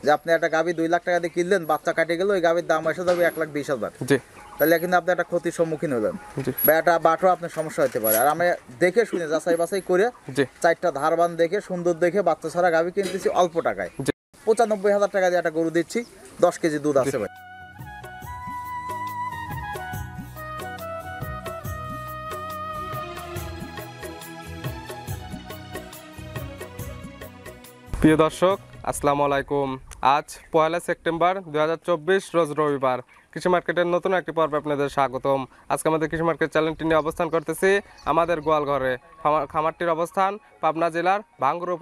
যে আপনি একটা গাভী 2 লাখ টাকা দিয়ে কিনলেন, বাচ্চা কাটে গেল, ওই গাভীর দাম এসে যাবে 1,20,000। জি তাহলে কিন্তু আপনি একটা ক্ষতির সম্মুখীন হলেন, জি বা একটা বাটও আপনার সমস্যা হতে পারে। আর আমি দেখে শুনে যাচাই বাছাই করে জি 4টা ধারবান দেখে সুন্দর দেখে বাচ্চা ছাড়া গাভী কিনতেছি অল্প টাকায়। জি 95,000 টাকা দিয়ে একটা গরু দিচ্ছি, 10 কেজি দুধ আছে ভাই। প্রিয় দর্শক, আসসালামু আলাইকুম। আজ 1 সেপ্টেম্বর 2024, রোজ রবিবার। কৃষি মার্কেটের নতুন একটি পর্বে আপনাদের স্বাগতম। আজকে আমাদের কৃষি মার্কেট চ্যানেলটি নিয়ে অবস্থান করতেছি আমাদের গোয়ালঘরে। খামারটির অবস্থান পাবনা জেলার ভাঙ্গুড়া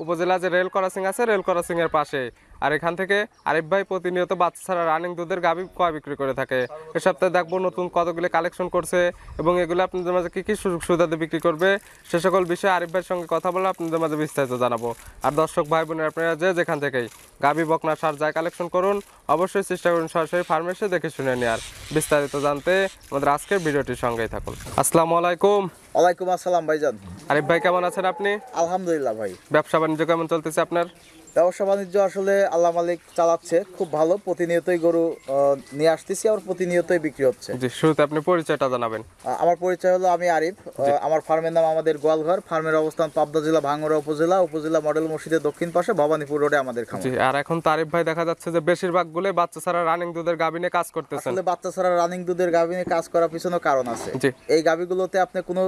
উপজেলা যে রেল ক্রসিং আছে, রেল ক্রসিংয়ের পাশে। আর এখান থেকে আরিফ ভাই প্রতিনিয়ত বাচ্চা ছাড়া রানিং দুধের গাভী ক্রয় বিক্রি করে থাকে। এ সপ্তাহে দেখবো নতুন কতগুলি কালেকশন করছে এবং এগুলো আপনাদের মাঝে কী কী সুযোগ সুবিধাতে বিক্রি করবে, সে সকল বিষয়ে আরিফ ভাইয়ের সঙ্গে কথা বলে আপনাদের মাঝে বিস্তারিত জানাবো। আর দর্শক ভাই বোনের আপনারা যেখান থেকেই গাভী বকনা সার যায় কালেকশন করুন, অবশ্যই চেষ্টা করুন সরাসরি ফার্মে এসে দেখে শুনে নেওয়ার। বিস্তারিত জানতে আমাদের আজকের ভিডিওটির সঙ্গেই থাকুন। আসসালামু আলাইকুম। ওয়ালাইকুম আসসালাম ভাইজান। আরিফ ভাই কেমন আছেন আপনি? আলহামদুলিল্লাহ ভাই। ব্যবসা বাণিজ্য কেমন চলতেছে আপনার? ব্যবসা বাণিজ্য আসলে আল্লাহ মালিক চালাচ্ছে খুব ভালো। প্রতিনিয়তই গরু নিয়ে আসতেছি, আর প্রতিনিয়তই বিক্রি হচ্ছে। জি, শুরুতে আপনি পরিচয়টা জানাবেন। আমার পরিচয় হলো, আমি আরিফ। আমার ফার্মের নাম আমাদের গোয়ালঘর। ফার্মের অবস্থান পাবনা জেলা ভাঙ্গুড়া উপজেলা মডেল মসজিদের দক্ষিণ পাশে ভবানীপুর রোডে আমাদের খামার। জি, আর এখন তো আরিফ ভাই দেখা যাচ্ছে যে বেশিরভাগ গুলো বাচ্চা ছাড়া রানিং দুধের গাভী নিয়ে কাজ করতেছেন। আসলে বাচ্চা ছাড়া রানিং দুধের গাভী নিয়ে কাজ করার পিছনে কারণ আছে। জি। এই গাভীগুলোতে আপনি কোনো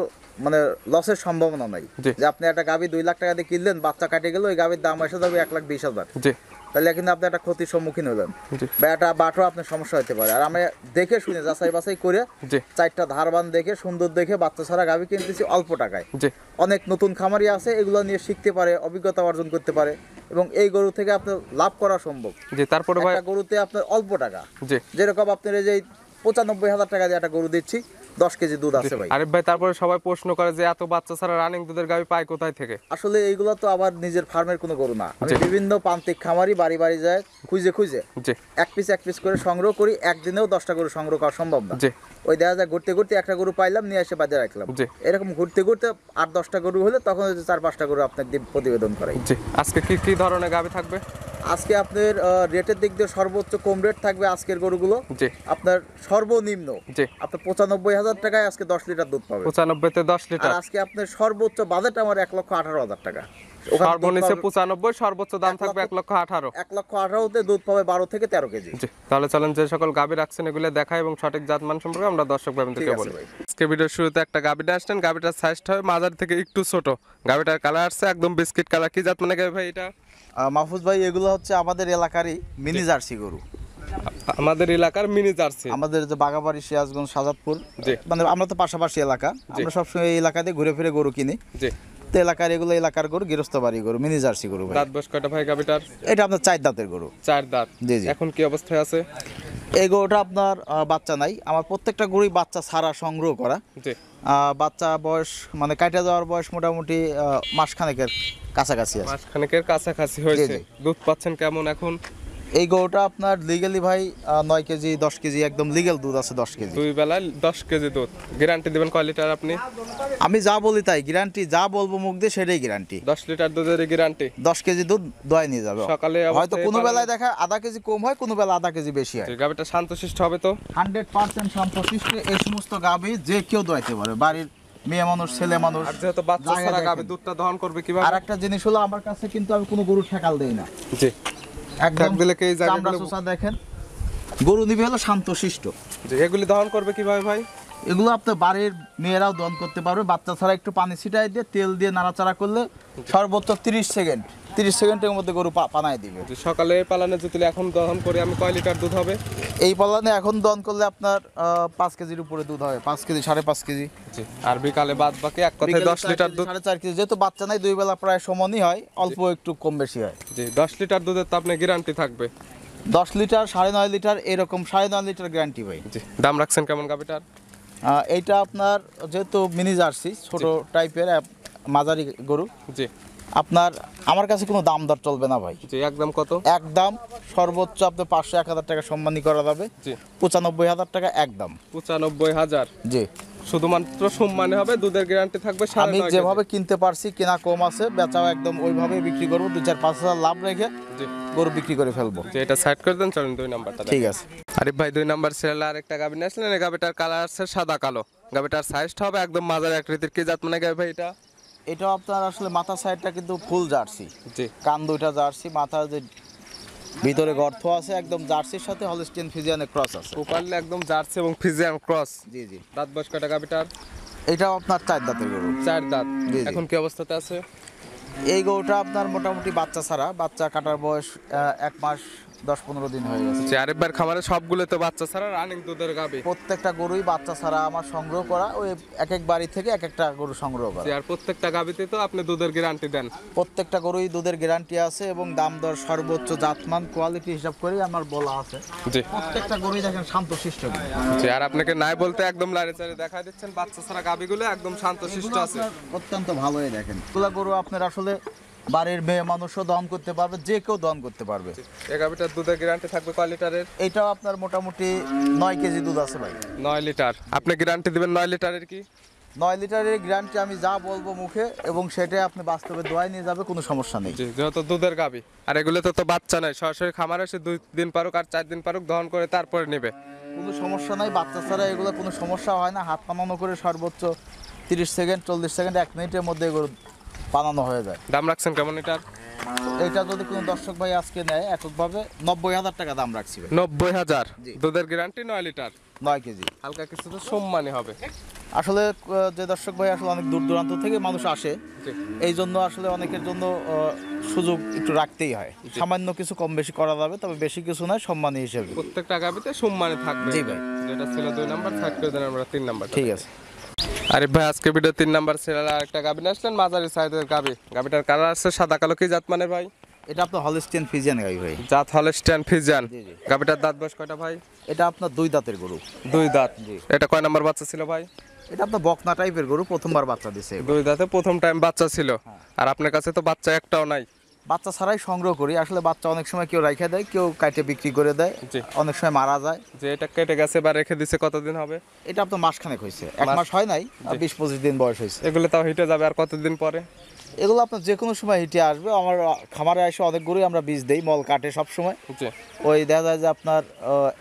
লসের সম্ভাবনা নাই। জি। যে আপনি একটা গাভী 2 লাখ টাকা দিয়ে কিনলেন, বাচ্চা কাটে গেল, ওই গাভীর দাম এসে যাবে 1,20,000। জি তাহলে কিন্তু আপনি একটা ক্ষতির সম্মুখীন হলেন, জি বা একটা বাটও আপনার সমস্যা হতে পারে। আর আমি দেখে শুনে যাচাই বাছাই করে জি 4টা ধারবান দেখে সুন্দর দেখে বাচ্চা ছাড়া গাভী কিনতেছি অল্প টাকায়। জি অনেক নতুন খামারি আছে, এগুলো নিয়ে শিখতে পারে, অভিজ্ঞতা অর্জন করতে পারে, এবং এই গরু থেকে আপনার লাভ করা সম্ভব। জি তারপরে ভাই একটা গরুতে আপনার অল্প টাকা, জি যেরকম আপনার এই যে 95,000 টাকা দিয়ে একটা গরু দিচ্ছি, 10 কেজি দুধ আছে ভাই। আরিফ ভাই, তারপরে সবাই প্রশ্ন করে যে এত বাচ্চা ছাড়া রানিং দুধের গাভী পায় কোথায় থেকে? আসলে এইগুলো তো আবার নিজের ফার্মের কোনো গরু না। আমি বিভিন্ন প্রান্তিক খামারি বাড়ি বাড়ি যায় খুঁজে জি এক পিস করে সংগ্রহ করি। একদিনেও 10টা গরু সংগ্রহ করা সম্ভব না। জি ওই দেখা যায় ঘুরতে ঘুরতে একটা গরু পাইলাম, নিয়ে এসে বাজারে রাখলাম। জি এরকম ঘুরতে ঘুরতে 8-10টা গরু হলে তখন 4-5টা গরু আপনার প্রতিবেদন করাই। জি আজকে কি কি ধরনের গাভী থাকবে? আজকে আপনার রেটের দিক দিয়ে সর্বোচ্চ কম রেট থাকবে আজকের গরুগুলো। জি আপনার সর্বনিম্ন জি আপনার 95,000 টাকায় আজকে 10 লিটার দুধ পাবে। 95 তে 10 আর লিটার। আজকে আপনার সর্বোচ্চ বাজেট আমার 1,18,000 টাকা। সর্বনিচে 95, সর্বোচ্চ দাম থাকবে 1,18,000। 1,18,000 দুধ পাবে 12 থেকে 13 কেজি। জি, তাহলে চলেন যে সকল গাভী রাখছেন এগুলো দেখা এবং সঠিক জাতমান সম্পর্কে আমরা দর্শক ভাইদেরকে বলি। আজকে ভিডিওর শুরুতে একটা গাভী নিয়ে আসছেন। গাভীটার সাইজটা হবে মাঝারি থেকে একটু ছোট। গাভীটার কালার আসছে একদম বিস্কিট কালার। কি জাত মানে গাভী ভাই এটা? মাহফুজ ভাই, এগুলো হচ্ছে আমাদের এলাকারই মিনি জার্সি গরু। আমাদের এলাকার মিনি জার্সি। আমাদের যে বাগাবাড়ি, সিরাজগঞ্জ, সাজাদপুর, জি মানে আমরা তো পাশাপাশি এলাকা। আমরা সবসময় এই এলাকাতে ঘুরে ফিরে গরু কিনি। জি, তো এগুলো এলাকার গরু, গৃহস্থ বাড়ি গরু, মিনি জার্সি গরু ভাই। দাঁত বয়স কয়টা ভাই গাভীটার? এটা আপনার 4 দাঁতের গরু। 4 দাঁত। জি জি। এখন কি অবস্থায় আছে? এই গরুটা আপনার বাচ্চা নাই। আমার প্রত্যেকটা গরুই বাচ্চা ছাড়া সংগ্রহ করা। জি বাচ্চা বয়স মানে কাটা যাওয়ার বয়স মোটামুটি মাসখানেকের কাছাকাছি আছে। মাসখানেকের কাছাকাছি হয়েছে। দুধ পাচ্ছেন কেমন এখন? এই গরুটা আপনার লিগ্যালি ভাই 9 কেজি 10 কেজি একদম লিগ্যাল দুধ আছে। 10 কেজি 2 বেলায় 10 কেজি দুধ। গ্যারান্টি দিবেন কয় লিটার আপনি? আমি যা বলি তাই গ্যারান্টি, যা বলবো মুখ দিয়ে সেটাই গ্যারান্টি। 10 লিটার দুধের গ্যারান্টি। 10 কেজি দুধ দোয়াই নিয়ে যাবে। সকালে হয়তো কোনো বেলায় দেখা আধা কেজি কম হয়, কোনো বেলা আধা কেজি বেশি হয়। গাভীটা শান্তশিষ্ট হবে তো? 100% শান্তশিষ্ট। এই সমস্ত গাভী যে কেউ দোয়াইতে পারে, বাড়ির মেয়ে মানুষ, ছেলে মানুষ। আর যেহেতু বাচ্চা ছাড়া গাভী দুধটা দহন করবে কিভাবে? আর একটা জিনিস হলো, আমার কাছে কিন্তু আমি কোনো গরু ঠেকাল দেই না। জি, একদম দিলে কি এই চামড়া জায়গাগুলো চোষা দেখেন। গরু নিবে হলো শান্তশিষ্ট। জি, এগুলি দহন করবে কিভাবে ভাই? এগুলো আপনার বাড়ির মেয়েরাও দহন করতে পারবে। বাচ্চা ছাড়া একটু পানি ছিটাই দিয়ে তেল দিয়ে নাড়াচাড়া করলে সর্বোচ্চ 30 সেকেন্ডের মধ্যে গরু পানায় দিবে। সকালে পালানে যদি এখন দহন করে আমি কয় লিটার দুধ হবে? এই পালানে এখন দহন করলে আপনার 5 কেজির উপরে দুধ হবে। 5 কেজি 5.5 কেজি। জি, আর বিকালে বাদ বাকি এক কথায় 10 লিটার দুধ। 4.5 কেজি। যেহেতু বাচ্চা নাই, 2 বেলা প্রায় সমানই হয়, অল্প একটু কম বেশি হয়। জি, 10 লিটার দুধের তো আপনি গ্যারান্টি থাকবে। 10 লিটার 9.5 লিটার এরকম 9.5 লিটার গ্যারান্টি ভাই। জি, দাম রাখছেন কেমন গাভীটার? এইটা আপনার যেহেতু মিনি জার্সি, ছোট টাইপের মাঝারি গরু, জি আপনার আমার কাছে কোনো দাম দর চলবে না ভাই। জি, একদম কত? একদম সর্বোচ্চ আপনার 500-1000 টাকা সম্মানী করা যাবে। জি, 95,000 টাকা একদম। 95,000। জি, শুধুমাত্র সম্মানে হবে, দুধের গ্যারান্টি থাকবে সাড়ে আমি 9 কেজি। যেভাবে কিনতে পারছি কেনা কম আছে, বেচাও একদম ওইভাবে বিক্রি করবো, 2-4-5 হাজার লাভ রেখে জি গরু বিক্রি করে ফেলবো। যে এটা সাইড করে দেন, চলেন 2 নাম্বারটা ঠিক দেখেন। আছে। আরিফ ভাই 2 নাম্বার সিরিয়ালে আরেকটা গাভী নিয়ে আসলেন। এই গাভীটার কালার আছে সাদা কালো, গাভীটার সাইজটা হবে একদম মাঝারি আকৃতির। কি জাত মানে গাভী ভাই এটা? এটাও আপনার আসলে মাথা সাইডটা কিন্তু ফুল জার্সি, জি কান দুইটা জার্সি, মাথার যে ভিতরে গর্ত আছে একদম জার্সির সাথে হলস্টিয়ান ফ্রিজিয়ানের ক্রস আছে। প্রপারলি একদম জার্সি এবং ফ্রিজিয়ান ক্রস। জি জি। দাঁত বয়স কয়টা গাভীটার? এটাও আপনার 4 দাঁতের গরু। 4 দাঁত। জি, জি। এখন কি অবস্থাতে আছে? এই গরুটা আপনার মোটামুটি বাচ্চা ছাড়া, বাচ্চা কাটার বয়স 1 মাস 10-15 দিন হয়ে গেছে। যে আরিফ ভাইয়ের খামারে সবগুলো তো বাচ্চা ছাড়া রানিং দুধের গাভী। প্রত্যেকটা গরুই বাচ্চা ছাড়া আমার সংগ্রহ করা, ওই এক এক বাড়ি থেকে এক একটা গরু সংগ্রহ করা। যে আর প্রত্যেকটা গাভীতে তো আপনি দুধের গ্যারান্টি দেন। প্রত্যেকটা গরুই দুধের গ্যারান্টি আছে এবং দাম দর সর্বোচ্চ জাতমান কোয়ালিটি হিসাব করেই আমার বলা আছে। জি প্রত্যেকটা গরুই দেখেন শান্তশিষ্ট গরু। জি। আর আপনাকে নাই বলতে একদম লাড়ে চাড়ে দেখা দিচ্ছেন, বাচ্চা ছাড়া গাভীগুলো একদম শান্তশিষ্ট আছে। অত্যন্ত ভালোই দেখেন এগুলা গরু আপনার আসলে বাড়ির মেয়ে মানুষও দহন করতে পারবে, যে কেউ দহন করতে পারবে। এই গাভীটার দুধের গ্যারান্টি থাকবে কয় লিটারের? এটাও আপনার মোটামুটি 9 কেজি দুধ আছে ভাই। 9 লিটার। আপনি গ্যারান্টি দিবেন 9 লিটারের? কি 9 লিটারের গ্যারান্টি আমি যা বলবো মুখে এবং সেটাই আপনি বাস্তবে দোয়ায় নিয়ে যাবে, কোনো সমস্যা নেই। জি, যেহেতু দুধের গাভী। আর এগুলো তো বাচ্চা নাই, সরাসরি খামারে এসে 2 দিন পারুক আর 4 দিন পারুক দহন করে তারপরে নেবে। কোনো সমস্যা নাই, বাচ্চা ছাড়া এগুলো কোনো সমস্যা হয় না। হাত পানানো করে সর্বোচ্চ 30 সেকেন্ড 40 সেকেন্ড 1 মিনিটের মধ্যে এগুলো বানানো হয়ে যায়। দাম রাখছেন কেমন এটার? এটা যদি কোনো দর্শক ভাই আজকে নেয় এককভাবে 90,000 টাকা দাম রাখছি ভাই। 90,000। জি। দুধের গ্যারান্টি 9 লিটার। 9 কেজি। হালকা কিছু তো সম্মানী হবে। আসলে যে দর্শক ভাই আসলে অনেক দূর দূরান্ত থেকে মানুষ আসে, জি এই জন্য আসলে অনেকের জন্য সুযোগ একটু রাখতেই হয়। সামান্য কিছু কম বেশি করা যাবে, তবে বেশি কিছু নয়, সম্মানী হিসেবে। প্রত্যেকটা গাভীতে সম্মানী থাকবে। জি ভাই। যেটা ছিল 2 নাম্বার, সাইড করে দেন আমরা 3 নাম্বার। ঠিক আছে। আরিফ ভাই আজকে ভিডিও 3 নাম্বার সিরিয়ালে আরেকটা গাভী নিয়ে আসলেন, মাঝারি সাইজের গাভী। গাভীটার কালার আছে সাদা কালো। কি জাত মানে ভাই? এটা আপনার হলস্টিয়ান ফ্রিজিয়ান গাই ভাই। জাত হলস্টিয়ান ফ্রিজিয়ান। জি, জি। গাভীটার দাঁত বয়স কয়টা ভাই? এটা আপনার 2 দাঁতের গরু। 2 দাঁত। জি। এটা কয় নাম্বার বাচ্চা ছিল ভাই? এটা আপনার বকনা টাইপের গরু, প্রথমবার বাচ্চা দিছে। 2 দাঁতে প্রথম টাইম বাচ্চা ছিল। আর আপনার কাছে তো বাচ্চা একটাও নাই। বাচ্চা ছাড়াই সংগ্রহ করি। আসলে বাচ্চা অনেক সময় কেউ রাইখা দেয়, কেউ কাটে বিক্রি করে দেয়, জি। অনেক সময় মারা যায়। যে এটা কেটে গেছে বা রেখে দিছে কতদিন হবে? এটা আপনার মাসখানেক হয়েছে, 1 মাস হয় নাই, 20-25 দিন বয়স হয়েছে। এগুলো তাও হিটে যাবে আর কতদিন পরে? এগুলো আপনার যে কোনো সময় হিটে আসবে। আমার খামারে এসে অনেক গরুই আমরা বীজ দেই, মল কাটে সব সময়। জি ওই দেখা যায় যে আপনার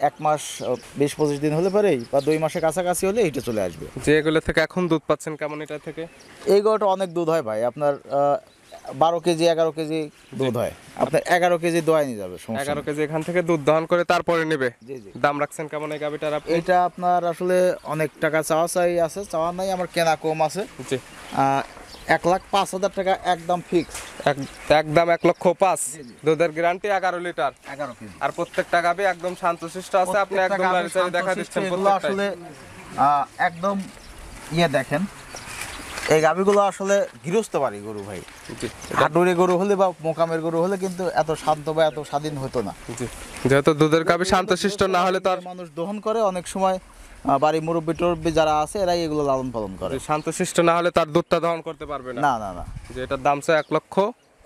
1 মাস 20-25 দিন হলে পরেই বা 2 মাসের কাছাকাছি হলে হিটে চলে আসবে। যে এগুলো থেকে এখন দুধ পাচ্ছেন কেমন এটা থেকে? এই গরুটা অনেক দুধ হয় ভাই, আপনার 12 কেজি 11 কেজি দুধ হয়। আপনার 11 কেজি দোয়াই নিয়ে যাবে, সমস্যা 11 নেই। কেজি এখান থেকে দুধ দহন করে তারপরে নেবে। জি জি। দাম রাখছেন কেমন এই গাভীটার আপনি? এটা আপনার আসলে অনেক টাকা চাওয়া চাই আছে, চাওয়া নাই, আমার কেনা কম আছে। জি 1,05,000 টাকা একদম ফিক্স। একদম 1,05,000। দুধের গ্যারান্টি 11 লিটার। 11 কেজি। আর প্রত্যেকটা গাভী একদম শান্তশিষ্ট আছে। আপনি একদম লাড়ি চাড়ি দেখা দিচ্ছেন এগুলো প্রত্যেকটাই। আসলে একদম দেখেন, এই গাভীগুলো আসলে গৃহস্থ বাড়ি গরু ভাই। জি হাটুরে গরু হলে বা মোকামের গরু হলে কিন্তু এত শান্ত বা এত স্বাধীন হতো না। জি। যেহেতু দুধের গাভী শান্তশিষ্ট না হলে তো আর মানুষ দহন করে, অনেক সময় বাড়ি মুরব্বী টুরব্বী যারা আছে এরাই এগুলো লালন পালন করে। শান্তশিষ্ট না হলে তার দুধটা দহন করতে পারবে না। না না না। যে এটার দাম চাই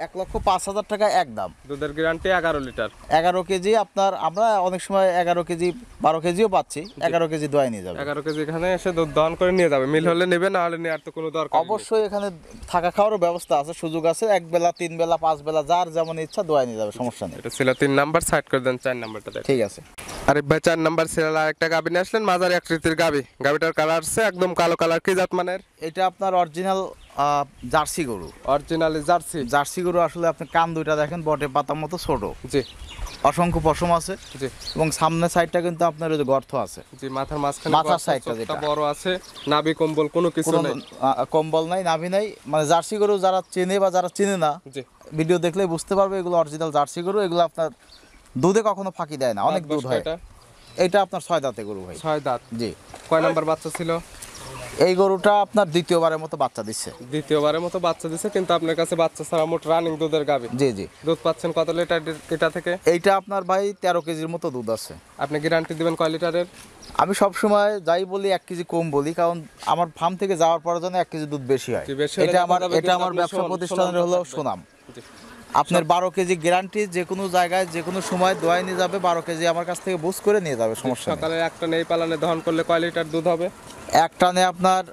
1,05,000 টাকা একদম। দুধের গ্যারান্টি 11 লিটার। 11 কেজি আপনার, আমরা অনেক সময় 11 কেজি 12 কেজিও পাচ্ছি, 11 কেজি দোয়াই নিয়ে যাবে। 11 কেজি এখানে এসে দুধ দহন করে নিয়ে যাবে। মিল হলে নেবে, না হলে নেওয়ার তো কোনো দরকার নেই। অবশ্যই এখানে থাকা খাওয়ারও ব্যবস্থা আছে, সুযোগ আছে। 1 বেলা 3 বেলা 5 বেলা যার যেমন ইচ্ছা দোয়াই নিয়ে যাবে, সমস্যা নেই। এটা ছিল 3 নাম্বার, সাইড করে দেন 4 নাম্বারটা দেখ। ঠিক আছে। আরিফ ভাই 4 নাম্বার সিরিয়াল আরেকটা গাভী নিয়ে আসলেন, মাঝারি আকৃতির গাভী। গাভীটার কালার আছে একদম কালো কালার। কি জাত মানের? এটা আপনার অরিজিনাল জার্সি গরু। Originally jersey. জার্সি গরু আসলে আপনি কান দুইটা দেখেন বটে পাতার মতো ছোট, জি অসংখ্য পশম আছে জি এবং সামনের সাইডটা কিন্তু আপনার ওই যে গর্ত আছে। জি। মাথার মাঝখানে মাথার বড় সাইডটা চোখটা যেটা। বড় আছে, নাভি কম্বল কোনো কিছু কোনো নেই। কম্বল নাই, নাভি নাই। মানে জার্সি গরু যারা চেনে বা যারা চেনে না, জি। ভিডিও দেখলেই বুঝতে পারবে এগুলো অরিজিনাল জার্সি গরু। এগুলো আপনার দুধে কখনো ফাঁকি দেয় না, অনেক দুধ হয়। এটা আপনার 6 দাঁতে গরু ভাই। 6 দাঁত। জি। কয় নাম্বার বাচ্চা ছিল? এই গরুটা আপনার দ্বিতীয়বারের মতো বাচ্চা দিচ্ছে। দ্বিতীয়বারের মতো বাচ্চা দিছে, কিন্তু আপনার কাছে বাচ্চা ছাড়া মোট রানিং দুধের গাভী। জি জি। দুধ পাচ্ছেন কত লিটার এটা থেকে? এইটা আপনার ভাই 13 কেজির মতো দুধ আছে। আপনি গ্যারান্টি দিবেন কয় লিটারের? আমি সব সময় যাই বলি 1 কেজি কম বলি, কারণ আমার ফার্ম থেকে যাওয়ার পরে জন্য 1 কেজি দুধ বেশি হয়। জি, বেশি হলে এটা আমার দেখা যাবে এটা কিন্তু আমার আপনি ব্যবসা প্রতিষ্ঠানের হলো সুনাম। জি। আপনার 12 কেজি গ্যারান্টি, যে কোনো জায়গায় যে কোনো সময় দোয়াই নিয়ে যাবে, 12 কেজি আমার কাছ থেকে বুঝ করে নিয়ে যাবে, সমস্যা নেই। সকালে একটা নেই পালানে দহন করলে কয় লিটার দুধ হবে? এক টানে আপনার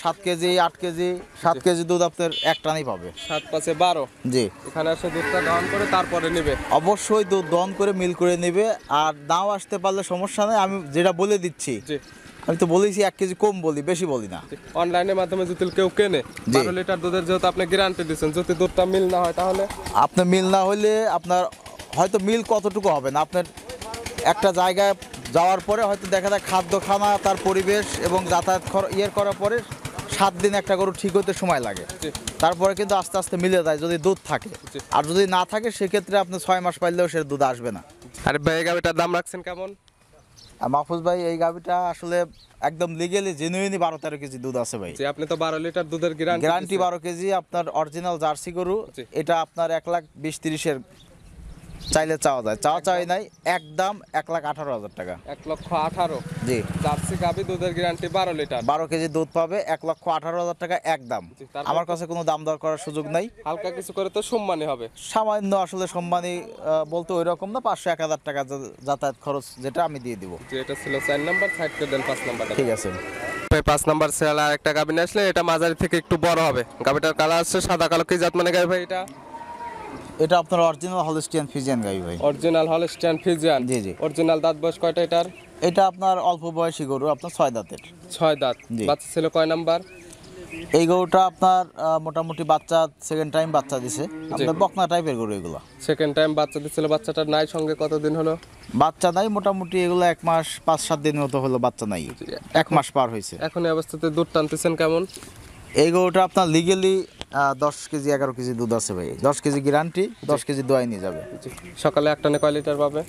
7 কেজি 8 কেজি 7 কেজি দুধ আপনার এক টানেই পাবে। 7 5 12। জি, এখানে এসে দুধটা দহন করে তারপরে নেবে। অবশ্যই দুধ দহন করে মিল করে নেবে। আর নাও আসতে পারলে সমস্যা নেই, আমি যেটা বলে দিচ্ছি, জি আমি তো বলেছি 1 কেজি কম বলি, বেশি বলি না। অনলাইনের মাধ্যমে যদি কেউ কেনে, জি। 12 লিটার দুধের যেহেতু আপনি গ্যারান্টি দিচ্ছেন, যদি দুধটা মিল না হয় তাহলে আপনার মিল না হলে আপনার হয়তো মিল কতটুকু হবে না, আপনার একটা জায়গায় যাওয়ার পরে হয়তো দেখা যায় খাদ্য খানা, তার পরিবেশ এবং যাতায়াত করার পরে 7 দিন একটা গরু ঠিক হতে সময় লাগে। জি। তারপরে কিন্তু আস্তে আস্তে মিলে যায় যদি দুধ থাকে। জি। আর যদি না থাকে সেক্ষেত্রে আপনি 6 মাস পাইলেও সে দুধ আসবে না। আরে ভাই, এই গাভিটার দাম রাখছেন কেমন? আর মাহফুজ ভাই, এই গাভিটা আসলে একদম লিগেলি জেনুইনই 12-13 কেজি দুধ আছে ভাই। যে আপনি তো 12 লিটার দুধের গ্যারান্টি 12 কেজি, আপনার অরিজিনাল জার্সি গরু। জি। এটা আপনার 1,20,30-এর চাইলে চাওয়া যায়, চাই নাই, একদম 1,18,000 টাকা। 1,18,000। জি, জার্সি গাভি দুধের গ্যারান্টি 12 লিটার, 12 কেজি দুধ পাবে, 1,18,000 টাকা একদম। জি, তারপর আমার কাছে কোনো দাম দর করার সুযোগ নাই। হালকা কিছু করে তো সম্মানী হবে। সামান্য আসলে সম্মানী বলতে ওই রকম না, 500-1,000 টাকা যাতায়াত খরচ যেটা আমি দিয়ে দিব। যে এটা ছিল 4 নাম্বার, সাইড করে দেন 5 নাম্বারটা। ঠিক আছে। 5 নাম্বার সেল আর একটা গাভি নিয়ে আসলে এটা মাঝারি থেকে একটু বড় হবে। গাভিটার কালার আছে সাদা কালো। কি জাত মানে গাভি ভাই এটা? এটা আপনার অরিজিনাল হলস্টিয়ান ফিজিয়ান গাই ভাই। Original Holstein Friesian. জি জি। অরিজিনাল দাঁত বয়স কয়টা এটার? এটা আপনার অল্প বয়সী গরু, আপনার 6 দাঁতের। 6 দাঁত। জি। বাচ্চা ছিল কয় নাম্বার? এই গরুটা আপনার মোটামুটি বাচ্চা সেকেন্ড টাইম বাচ্চা দিছে, আপনার বকনা টাইপের গরু এগুলো। সেকেন্ড টাইম বাচ্চা দিছিল। বাচ্চাটার নাই সঙ্গে কতদিন হলো? বাচ্চা নাই, মোটামুটি এগুলো 1 মাস 5-7 দিনের মতো হলো বাচ্চা নাই, 1 মাস পার হয়েছে। এখন এই অবস্থাতে দুধ টানতেছেন কেমন? এই গরুটা আপনার লিগেলি 10 কেজি 11 কেজি দুধ আছে ভাই, 10 কেজি গ্যারান্টি, 10 কেজি দোয়াই নিয়ে যাবে। সকালে এক টানে কয় লিটার পাবে?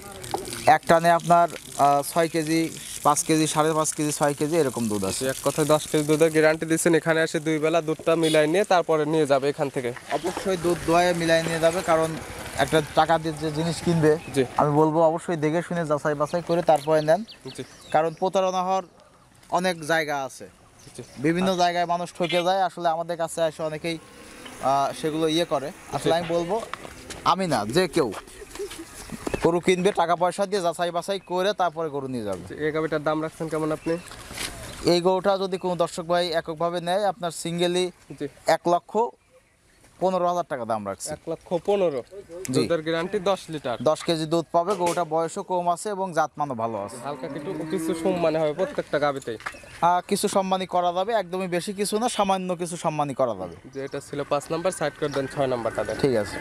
এক টানে আপনার 6 কেজি 5 কেজি 5.5 কেজি 6 কেজি এরকম দুধ আছে। এক কথায় 10 কেজি দুধের গ্যারান্টি দিচ্ছেন। এখানে এসে 2 বেলা দুধটা মিলাই নিয়ে তারপরে নিয়ে যাবে এখান থেকে। অবশ্যই দুধ দোয়ায় মিলাই নিয়ে যাবে, কারণ একটা টাকা দিয়ে যে জিনিস কিনবে, জি। আমি বলবো অবশ্যই দেখে শুনে যাচাই বাছাই করে তারপরে নেন, জি কারণ প্রতারণা হওয়ার অনেক জায়গা আছে। জি। বিভিন্ন জায়গায় মানুষ ঠকে যায়, আসলে আমাদের কাছে এসে অনেকেই সেগুলো করে। আসলে আমি বলবো, আমি না, যে কেউ গরু কিনবে টাকা পয়সা দিয়ে যাচাই বাছাই করে তারপরে গরু নিয়ে যাবে। এই গাভিটার দাম রাখছেন কেমন আপনি? এই গরুটা যদি কোনো দর্শক ভাই এককভাবে নেয়, আপনার সিঙ্গেলি জি। 1,15,000 টাকা দাম রাখছে। 1,15,000। জি। দুধের গ্যারান্টি 10 লিটার। 10 কেজি দুধ পাবে, গরুটা বয়সও কম আছে এবং জাতমানও ভালো আছে। হালকা কিছু সম্মানে হবে প্রত্যেকটা গাভিতেই। কিছু সম্মানী করা যাবে, একদমই বেশি কিছু না, সামান্য কিছু সম্মানী করা যাবে। যে এটা ছিল 5 নাম্বার, সাইড করে দেন 6 নাম্বারটা দেন। ঠিক আছে।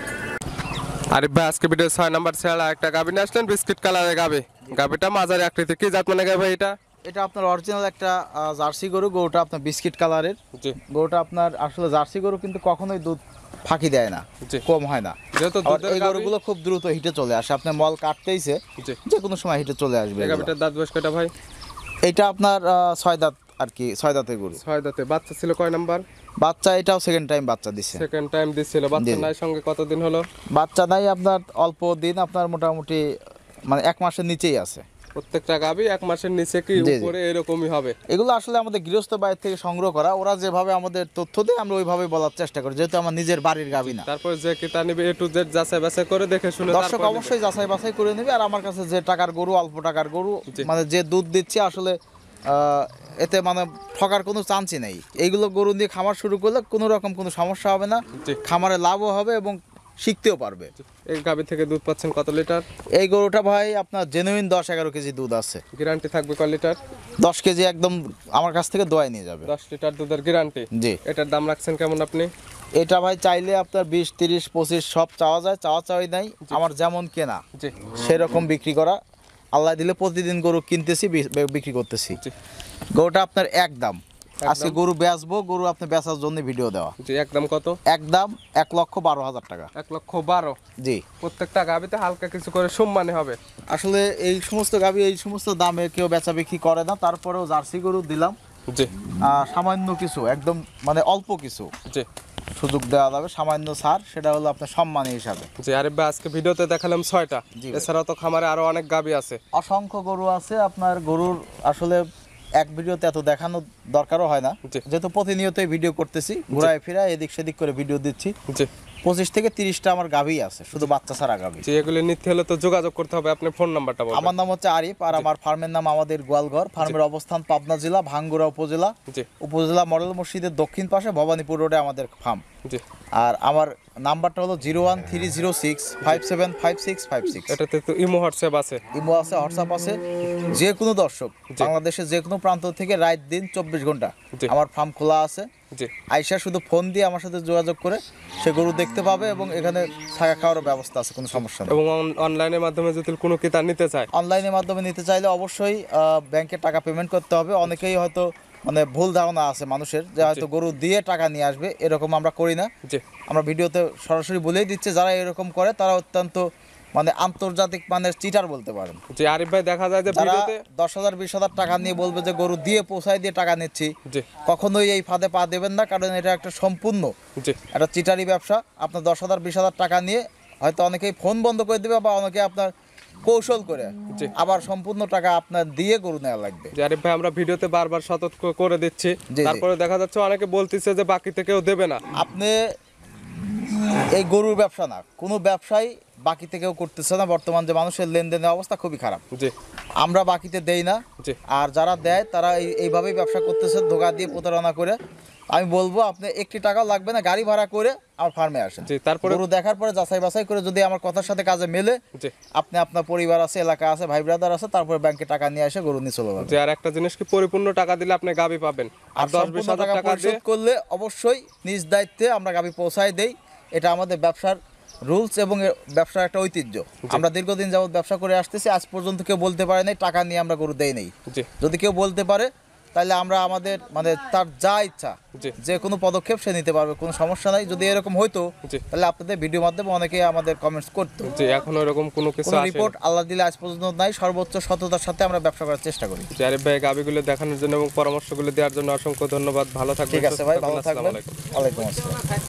আরিফ ভাই, আজকে ভিডিও 6 নাম্বার ছেড়া একটা গাভি নিয়ে আসলেন, বিস্কিট কালারের গাভি। গাভিটা মাঝারি আকৃতি। কি জাত মানে গাভি এটা? এটা আপনার অরিজিনাল একটা জার্সি গরু। গরুটা আপনার বিস্কিট কালারের। জি। গরুটা আপনার আসলে জার্সি গরু কিন্তু কখনোই দুধ ফাঁকি দেয় না, জি। কম হয় না। যেহেতু আবার দুধের এই গাভি। গরুগুলো খুব দ্রুত হিটে চলে আসে, আপনার মল কাটতেইছে জি। যে কোনো সময় হিটে চলে আসবে এই এগুলো। গাভিটার দাঁত বয়স কয়টা ভাই? এটা আপনার 6 দাঁত আর কি, 6 দাঁতের গরু। 6 দাঁতে। বাচ্চা ছিল কয় নাম্বার? বাচ্চা এটাও সেকেন্ড টাইম বাচ্চা দিচ্ছে। সেকেন্ড টাইম দিছিল। বাচ্চা জি। নাই সঙ্গে কতদিন হলো? বাচ্চা নাই আপনার অল্প দিন, আপনার মোটামুটি মানে 1 মাসের নিচেই আছে। প্রত্যেকটা গাভি 1 মাসের নিচে কি জি, জি। উপরে এরকমই হবে? এগুলো আসলে আমাদের গৃহস্থ বাড়ি থেকে সংগ্রহ করা, ওরা যেভাবে আমাদের তথ্য দেয় আমরা ওইভাবে বলার চেষ্টা করি, যেহেতু আমার নিজের বাড়ির গাভী না। তারপর যে কিতা নিবে A to Z যাচাই বাছাই করে দেখে শুনে দর্শক তারপর নিবে। অবশ্যই যাচাই বাছাই করে নেবে। আর আমার কাছে যে টাকার গরু, অল্প টাকার গরু, জি। মানে যে দুধ দিচ্ছে আসলে এতে মানে ঠকার কোনো চান্সই নেই। এইগুলো গরু দিয়ে খামার শুরু করলে কোনো রকম কোনো সমস্যা হবে না, জি। খামারে লাভও হবে এবং শিখতেও পারবে। এই গাভি থেকে দুধ পাচ্ছেন কত লিটার? এই গরুটা ভাই আপনার জেনুইন 10-11 কেজি দুধ আছে। গ্যারান্টি থাকবে কয় লিটার? 10 কেজি একদম আমার কাছ থেকে দোয়াই নিয়ে যাবে। 10 লিটার দুধের গ্যারান্টি। জি। এটার দাম রাখছেন কেমন আপনি? এটা ভাই চাইলে আপনার 20, 30, 25 সব চাওয়া যায়, চাওয়াই নাই। আমার যেমন কেনা জি। সেরকম বিক্রি করা, আল্লাহ দিলে প্রতিদিন গরু কিনতেছি, বিক্রি করতেছি। জি। গরুটা আপনার একদম আজকে গরু বেচবো, গরু আপনি বেচার জন্য ভিডিও দেওয়া। জি। একদম কত? একদম 1,12,000 টাকা। 1,12,000। জি। প্রত্যেকটা গাভিতে হালকা কিছু করে সম্মানে হবে। আসলে এই সমস্ত গাভী এই সমস্ত দামে কেউ বেচা বিক্রি করে না, তারপরেও জার্সি গরু দিলাম, জি। সামান্য কিছু, একদম মানে অল্প কিছু জি। সুযোগ দেওয়া যাবে, সামান্য ছাড়, সেটা হলো আপনার সম্মানী হিসাবে। জি। আরে ভাই, আজকে ভিডিওতে দেখালাম 6টা। জি ভাই। এছাড়াও তো খামারে আরো অনেক গাভি আছে। অসংখ্য গরু আছে আপনার। গরুর আসলে এক ভিডিওতে এত দেখানো দরকারও হয় না, জি। যেহেতু প্রতিনিয়তই ভিডিও করতেছি, ঘুরায় ফিরায় এদিক সেদিক করে ভিডিও দিচ্ছি। জি। 25 থেকে 30টা আমার গাভী আছে, শুধু বাচ্চা ছাড়া গাভী। যে এগুলো নিতে হলে তো যোগাযোগ করতে হবে, আপনি ফোন নাম্বারটা বলুন। আমার নাম হচ্ছে আরিফ, আর আমার ফার্মের নাম আমাদের গোয়ালঘর। ফার্মের অবস্থান পাবনা জেলা ভাঙ্গুড়া উপজেলা, জি উপজেলা মডেল মসজিদের দক্ষিণ পাশে ভবানীপুর রোডে আমাদের ফার্ম। জি। আর আমার নাম্বারটা হলো 01306575656। এটাতে তো ইমো হোয়াটসঅ্যাপ আছে। ইমো আছে, হোয়াটসঅ্যাপ আছে। যে কোনো দর্শক বাংলাদেশের যে কোনো প্রান্ত থেকে রাত দিন 24 ঘন্টা জি। আমার ফার্ম খোলা আছে। জি আইসা শুধু ফোন দিয়ে আমার সাথে যোগাযোগ করে সে গরু দেখতে পাবে, এবং এখানে থাকা খাওয়ারও ব্যবস্থা আছে, কোনো সমস্যা নেই। এবং অনলাইনের মাধ্যমে যদি কোনো ক্রেতা নিতে চায়, অনলাইনের মাধ্যমে নিতে চাইলে অবশ্যই ব্যাংকে টাকা পেমেন্ট করতে হবে। অনেকেই হয়তো মানে ভুল ধারণা আছে মানুষের যে হয়তো গরু দিয়ে টাকা নিয়ে আসবে, এরকম আমরা করি না। জি আমরা ভিডিওতে সরাসরি বলেই দিচ্ছে, যারা এরকম করে তারা অত্যন্ত মানে আন্তর্জাতিক মানের চিটার বলতে পারেন। যে আরিফ ভাই দেখা যায় যে যারা ভিডিওতে 10,000 20,000 টাকা নিয়ে বলবে যে গরু দিয়ে পৌঁছায় দিয়ে টাকা নিচ্ছি, জি কখনোই এই ফাঁদে পা দেবেন না, কারণ এটা একটা সম্পূর্ণ জি একটা চিটারি ব্যবসা। আপনার 10,000 20,000 টাকা নিয়ে হয়তো অনেকেই ফোন বন্ধ করে দেবে, বা অনেকে আপনার কৌশল করে জি। আবার সম্পূর্ণ টাকা আপনার দিয়ে গরু নেওয়া লাগবে। যে আরিফ ভাই আমরা ভিডিওতে বারবার সতর্ক করে দিচ্ছি, জি। তারপরে দেখা যাচ্ছে অনেকে বলতেছে যে বাকিতে কেউ দেবে না। আপনি এই গরুর ব্যবসা না, কোনো ব্যবসায় বাকিতে কেউ করতেছে না। বর্তমান যে মানুষের লেনদেনের অবস্থা খুবই খারাপ। জি আমরা বাকিতে দেই না, জি আর যারা দেয় তারা এইভাবেই ব্যবসা করতেছে, ধোঁকা দিয়ে প্রতারণা করে। আমি বলবো আপনি একটি টাকাও লাগবে না, গাড়ি ভাড়া করে আমার ফার্মে আসেন। জি। তারপরে গরু দেখার পরে যাচাই বাছাই করে যদি আমার কথার সাথে কাজে মেলে, জি আপনি আপনার পরিবার আছে, এলাকা আছে, ভাই ব্রাদার আছে, তারপরে ব্যাংকে টাকা নিয়ে এসে গরু নিয়ে চলে যাবেন। যে আর একটা জিনিস কি, পরিপূর্ণ টাকা দিলে আপনি গাবি পাবেন, আর আর 10-20 সম্পূর্ণ হাজার টাকা টাকা দিয়ে পরিশোধ করলে অবশ্যই নিজ দায়িত্বে আমরা গাভী পৌঁছায় দেই। এটা আমাদের ব্যবসার রুলস এবং ব্যবসার একটা ঐতিহ্য। আমরা দীর্ঘদিন যাবত ব্যবসা করে আসতেছি, আজ পর্যন্ত কেউ বলতে পারে নাই টাকা নিয়ে আমরা গরু দেই নেই। জি যদি কেউ বলতে পারে তাহলে আমরা আমাদের মানে তার যা ইচ্ছা জি যে কোনো পদক্ষেপ সে নিতে পারবে, কোনো সমস্যা নাই। যদি এরকম হইতো জি তাহলে আপনাদের ভিডিও মাধ্যমে অনেকেই আমাদের কমেন্টস করতো। জি। এখন ওরকম কোনো কিছু কোনো আসে রিপোর্ট আল্লাহ দিলে আজ পর্যন্ত নাই। সর্বোচ্চ সততার সাথে আমরা ব্যবসা করার চেষ্টা করি। যে আরিফ ভাই গাবিগুলো দেখানোর জন্য এবং পরামর্শগুলো দেওয়ার জন্য অসংখ্য ধন্যবাদ। ভালো থাকবেন, ঠিক আছে সুস্থ ভাই, থাকবেন। ভালো আসসালামু থাকবেন। আলাইকুম। ওয়ালাইকুম আসসালাম।